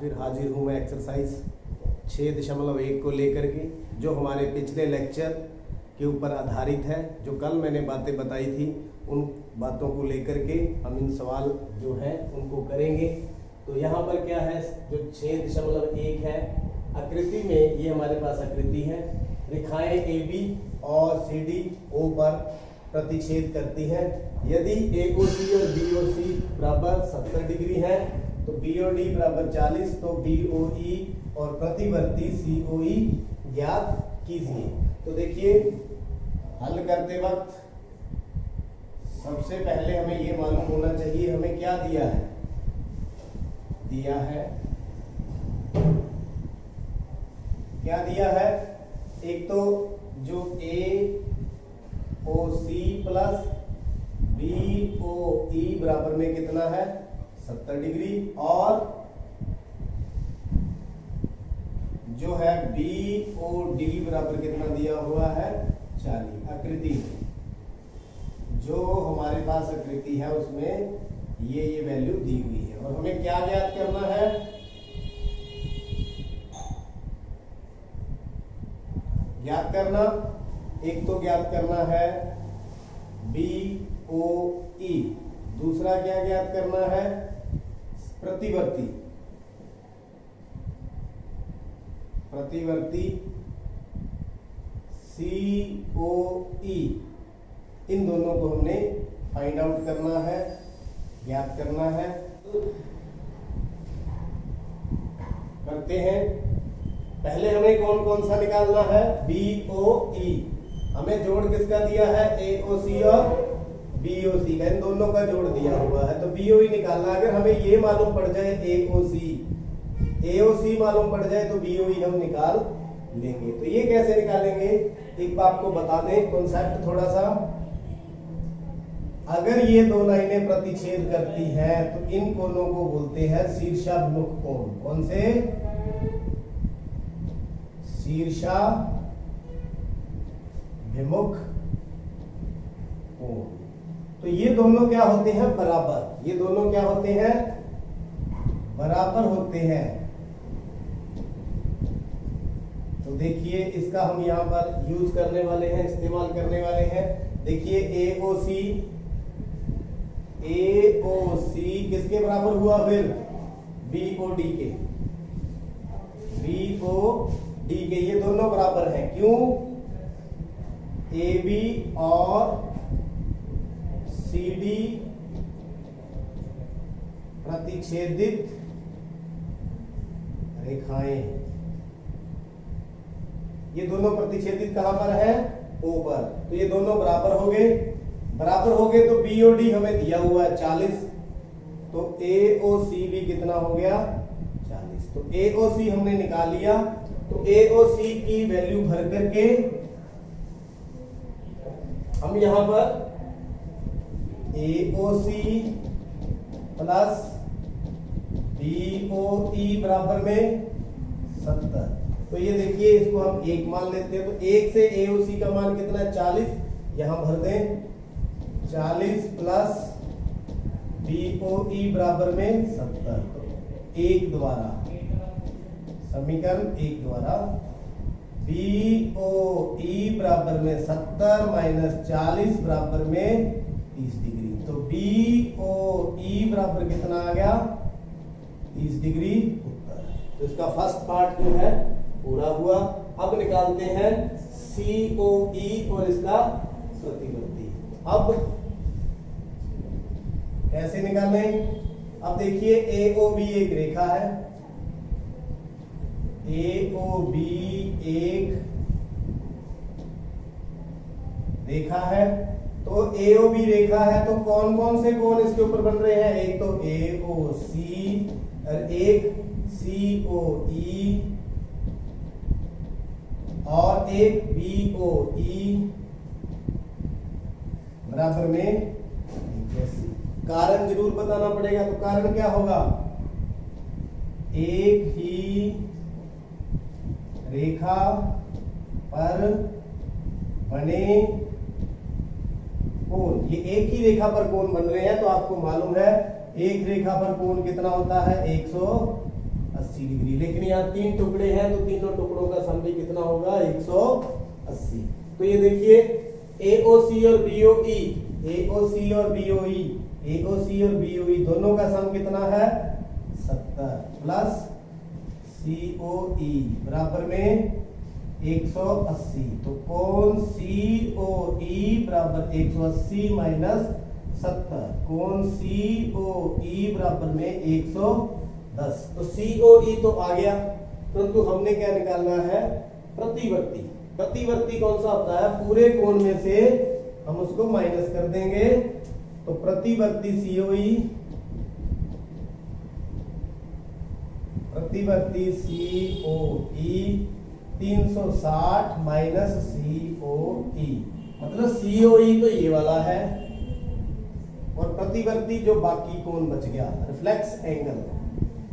फिर हाजिर हूँ मैं एक्सरसाइज 6.1 को लेकर के, जो हमारे पिछले लेक्चर के ऊपर आधारित है। जो कल मैंने बातें बताई थी उन बातों को लेकर के हम इन सवाल जो है उनको करेंगे। तो यहाँ पर क्या है, जो 6.1 है, आकृति में ये हमारे पास आकृति है। रेखाएं AB और CD O पर प्रतिच्छेद करती हैं। यदि AOC और BOC बराबर 70 डिग्री है तो BOD बराबर 40, तो BOE और प्रतिवर्ती COE ज्ञात कीजिए। तो देखिए, हल करते वक्त सबसे पहले हमें ये मालूम होना चाहिए हमें क्या दिया है। क्या दिया है? एक तो जो AOC प्लस BOE बराबर में कितना है, 70 डिग्री, और जो है BOD बराबर कितना दिया हुआ है, 40। आकृति जो हमारे पास आकृति है उसमें ये वैल्यू दी हुई है। और हमें क्या ज्ञात करना है? ज्ञात करना, एक तो ज्ञात करना है BOE, दूसरा क्या ज्ञात करना है? प्रतिवर्ती COE। इन दोनों को हमने फाइंड आउट करना है, ज्ञात करना है। करते हैं। पहले हमें कौन कौन सा निकालना है? BOE। हमें जोड़ किसका दिया है? AOC और BOC का, इन दोनों का जोड़ दिया हुआ है। तो BOE निकालना। अगर हमें ये मालूम पड़ जाए AOC मालूम पड़ जाए तो BOE हम निकाल लेंगे। तो ये कैसे निकालेंगे, एक बात आपको बता दें कॉन्सेप्ट थोड़ा सा। अगर ये दो लाइनें प्रतिच्छेद करती हैं तो इन कोणों को बोलते हैं शीर्षाभिमुख कोण। कौन से? शीर्षाभिमुख कोण। तो ये दोनों क्या होते हैं? बराबर। ये दोनों क्या होते हैं? बराबर होते हैं। तो देखिए, इसका हम यहाँ पर यूज करने वाले हैं, इस्तेमाल करने वाले हैं। देखिए, AOC किसके बराबर हुआ? फिर BOD के। ये दोनों बराबर हैं। क्यों? AB और CD प्रतिच्छेदित रेखाएं, ये दोनों प्रतिच्छेदित कहां पर है? O पर। तो ये दोनों बराबर हो गए। बराबर हो गए तो BOD हमें दिया हुआ है 40, तो AOC भी कितना हो गया? 40। तो AOC हमने निकाल लिया। तो AOC की वैल्यू भर करके हम यहां पर AOC प्लस BOE बराबर में 70। तो ये देखिए, इसको हम 1 मान लेते हैं। तो 1 से AOC का मान कितना है? 40। यहां भर दें 40 प्लस BOE बराबर में 70। तो 1 द्वारा, समीकरण 1 द्वारा BOE बराबर में 70 माइनस 40 बराबर में 30 डिग्री। तो BOE बराबर कितना आ गया? 30 डिग्री उत्तर। तो इसका फर्स्ट पार्ट जो है पूरा हुआ। अब निकालते हैं COE और इसका प्रतिवर्ती। अब कैसे निकालें? अब देखिए, AOB एक रेखा है। AOB एक रेखा है। तो AOB रेखा है तो कौन कौन से कोण इसके ऊपर बन रहे हैं? एक तो AOC और एक COE और एक BOE बराबर में। कारण जरूर बताना पड़ेगा। तो कारण क्या होगा? एक ही रेखा पर बने कोण। ये एक ही रेखा पर कोण बन रहे हैं तो आपको मालूम है एक रेखा पर कोण कितना होता है? 180 80 डिग्री। लेकिन यहाँ 3 टुकड़े हैं तो तीनों टुकड़ों का सम भी कितना होगा 180। तो ये देखिए AOC और BOE, AOC और BOE, AOC और BOE दोनों का सम कितना है 70 प्लस COE बराबर में 180। तो कोण COE बराबर 180 माइनस 70, कोण COE बराबर में 110। तो COE तो आ गया, परंतु हमने क्या निकालना है प्रतिवर्ती। प्रतिवर्ती कौन सा होता है, पूरे कोण में से हम उसको माइनस कर देंगे। तो प्रतिवर्ती COE, प्रतिवर्ती COE 360 माइनस COE, मतलब COE तो ये वाला है और प्रतिवर्ती जो बाकी कोण बच गया रिफ्लेक्स एंगल,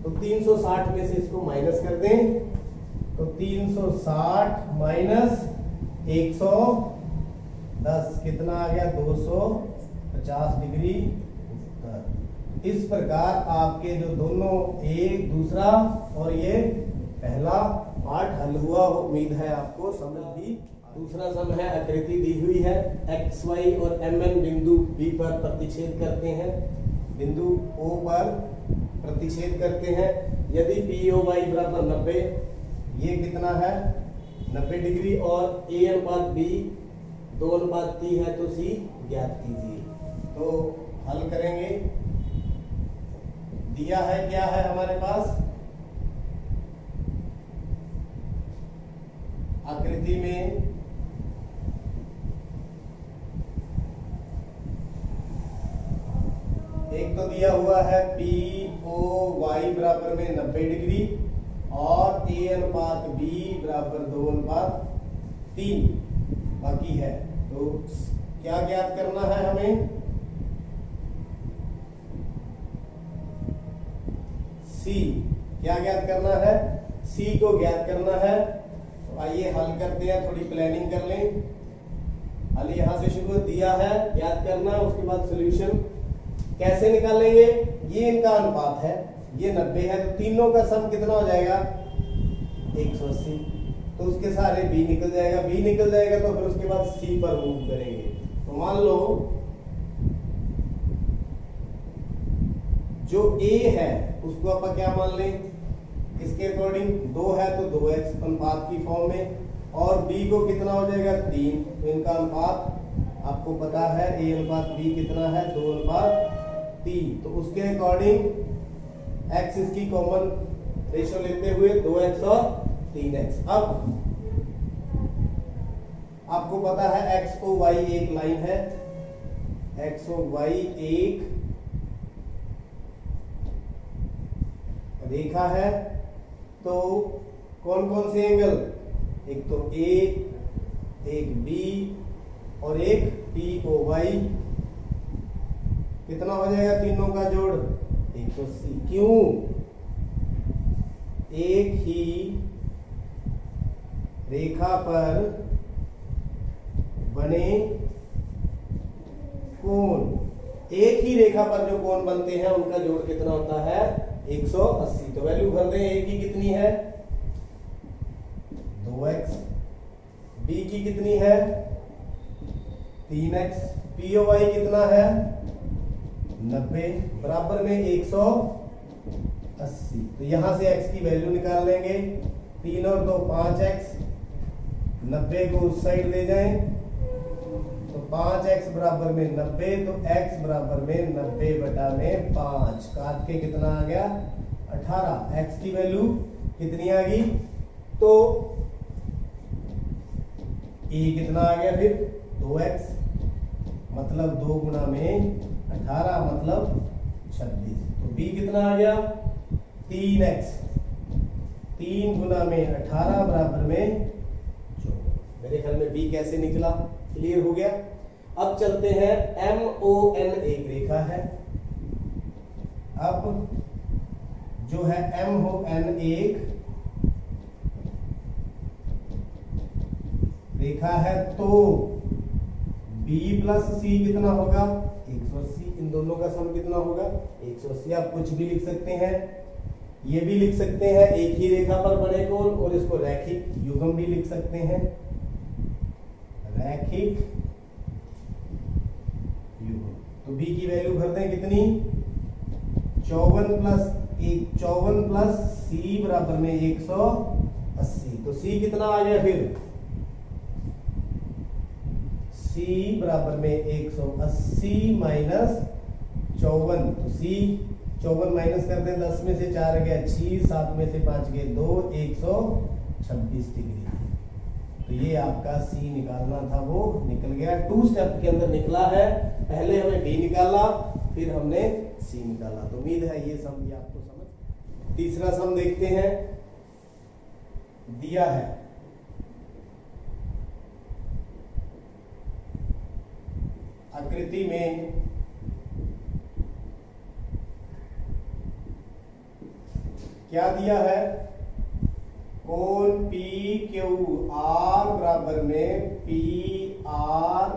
तो 360 में से इसको माइनस कर दें। तो 360 माइनस 110 कितना आ गया 250 डिग्री उत्तर। इस प्रकार आपके जो दोनों एक दूसरा और ये पहला पार्ट हल हुआ, उम्मीद है आपको समझ भी। दूसरा सम है, आकृति दी हुई है, XY और MN बिंदु B पर प्रतिच्छेद करते हैं, बिंदु O पर प्रतिच्छेद करते हैं। यदि POY बराबर 90, ये कितना है 90 डिग्री और A अनुपात B 2:3 है तो C ज्ञात कीजिए। तो हल करेंगे, दिया है क्या है हमारे पास आकृति में एक तो दिया हुआ है POY बराबर में 90 डिग्री और A अनुपात B बराबर 2:3 बाकी है। तो क्या ज्ञात करना है हमें, C क्या ज्ञात करना है, C को ज्ञात करना है। तो आइए हल करते हैं, थोड़ी प्लानिंग कर लें। हल यहां से शुरू दिया है ज्ञात करना, उसके बाद सॉल्यूशन कैसे निकालेंगे। ये इनका अनुपात है, ये 90 है, तो तीनों का सम कितना हो जाएगा 180। तो उसके सारे B निकल जाएगा, B निकल जाएगा तो फिर उसके बाद C पर मूव करेंगे। तो मान लो जो A है उसको आप क्या मान लें, इसके अकॉर्डिंग 2 है तो 2x अनुपात की फॉर्म में, और B को कितना हो जाएगा 3। तो इनका अनुपात आपको पता है A अनुपात B कितना है 2:3। तो उसके अकॉर्डिंग x इसकी कॉमन रेशो लेते हुए 2x और 3x। अब आपको पता है x और y एक लाइन है, x और y एक रेखा है। तो कौन कौन से एंगल, एक तो A, एक B और एक POY, कितना हो जाएगा तीनों का जोड़ 180। क्यों, एक ही रेखा पर बने कोण, एक ही रेखा पर जो कोण बनते हैं उनका जोड़ कितना होता है 180। तो वैल्यू भर दें, A की कितनी है 2x, B की कितनी है 3x, POY कितना है 90 बराबर में 180। तो यहां से x की वैल्यू निकाल लेंगे, 3 और 2 5x, 90 को उस साइड ले जाएं तो 5x बराबर में 90, तो x बराबर में 90/5 काट के कितना आ गया 18। x की वैल्यू कितनी आ गई, तो E कितना आ गया फिर 2x, मतलब 2 गुना में 18 मतलब 26। तो B कितना आ गया 3x, 3 गुना में 18 बराबर में 14। मेरे ख्याल में B कैसे निकला क्लियर हो गया। अब चलते हैं MON एक रेखा है। अब जो है MON एक रेखा है, तो B प्लस C कितना होगा 180। इन दोनों का सम कितना होगा 180। आप कुछ भी लिख सकते हैं, ये भी लिख सकते हैं एक ही रेखा पर बने कोण, और इसको रैखिक युग्म भी लिख सकते हैं, रैखिक युग्म। तो बी की वैल्यू भर दें कितनी, 54 प्लस सी बराबर में 180। तो सी कितना आ गया फिर, सी बराबर में 180 माइनस 54। तो सी 54 माइनस कर दें, 10 में से 4 गया 6, 7 में से 5 गए 2, 126 डिग्री। तो ये आपका सी निकालना था, वो निकल गया। 2 स्टेप के अंदर निकला है, पहले हमें डी निकाला, फिर हमने सी निकाला। तो उम्मीद है ये सम भी आपको समझ। तीसरा सम देखते हैं, दिया है आकृति में क्या दिया है, कोण पी क्यू आर बराबर में पी आर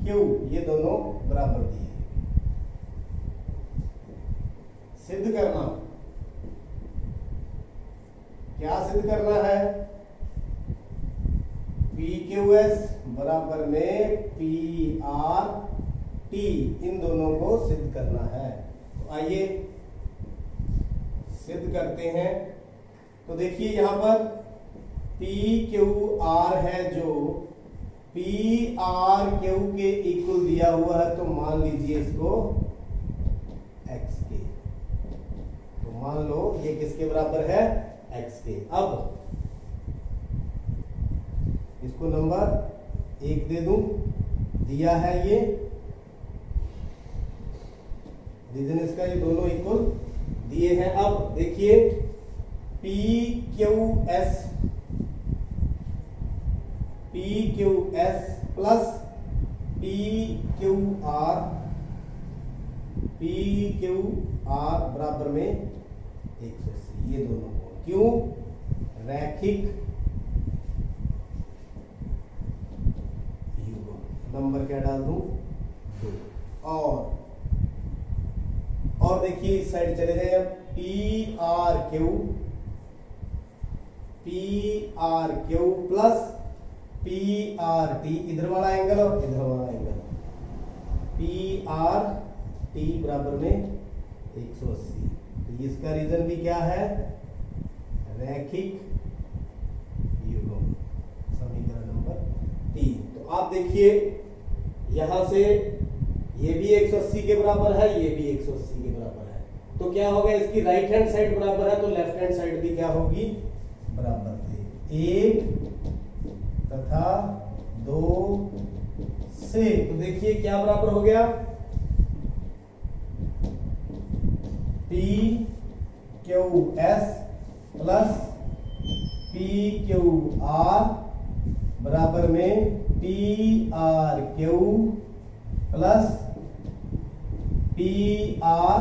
क्यू, ये दोनों बराबर दिए। सिद्ध करना, क्या सिद्ध करना है, पी क्यू एस बराबर में पी आर टी, इन दोनों को सिद्ध करना है। तो आइए सिद्ध करते हैं। तो देखिए यहां पर पी क्यू आर है, जो पी आर क्यू के इक्वल दिया हुआ है, तो मान लीजिए इसको एक्स के। तो मान लो ये किसके बराबर है, एक्स के। अब इसको नंबर 1 दे दूं, दिया है ये रीजन इसका, ये दोनों इक्वल दिए हैं। अब देखिए P Q S plus P Q R बराबर में 180, ये दोनों कोण क्यों, रैखिक युग्म। नंबर क्या डाल दूं, 2। और देखिए इस साइड चले जाए, अब P R Q plus P R T, इधर वाला एंगल और इधर वाला एंगल, पी आर टी बराबर में 180। तो इसका रीजन भी क्या है, रैखिक युग्म, समीकरण नंबर 3। तो आप देखिए यहां से ये भी 180 के बराबर है, ये भी 180 के बराबर है। तो क्या होगा, इसकी राइट हैंड साइड बराबर है, तो लेफ्ट हैंड साइड भी क्या होगी, बराबर थे। 1 तथा 2 से, तो देखिए क्या बराबर हो गया, P Q S plus P Q R बराबर में P R Q plus P R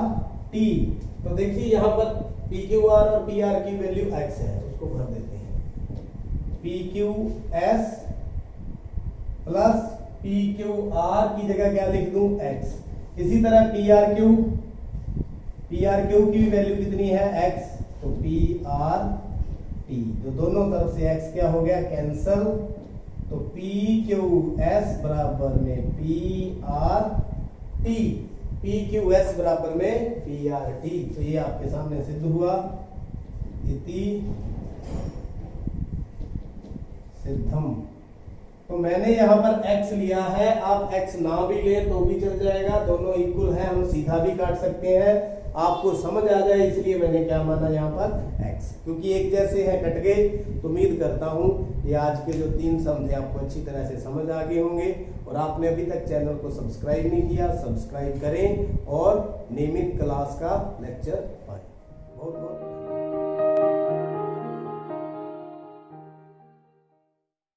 T. तो देखिए यहां पर पी क्यू आर और पी आर की वैल्यू एक्स है, उसको भर देते हैं। P Q S plus P Q R की जगह क्या लिख दूं, एक्स। इसी तरह पी आर क्यू की भी वैल्यू कितनी है, एक्स, तो पी आर टी। तो दोनों तरफ से एक्स क्या हो गया, कैंसल। तो पी क्यू एस बराबर में P R T, P Q S बराबर में पी आर टी। तो ये आपके सामने सिद्ध हुआ, इति सिद्धम। तो मैंने यहां पर x लिया है, आप x ना भी लें तो भी चल जाएगा, दोनों इक्वल है, हम सीधा भी काट सकते हैं। आपको समझ आ जाए इसलिए मैंने क्या माना यहाँ पर x, क्योंकि एक जैसे हैं कट गए। तो उम्मीद करता हूँ ये आज के जो 3 सम थे आपको अच्छी तरह से समझ आ गए होंगे। और आपने अभी तक चैनल को सब्सक्राइब नहीं किया, सब्सक्राइब करें और नियमित क्लास का लेक्चर पाएं। बहुत बहुत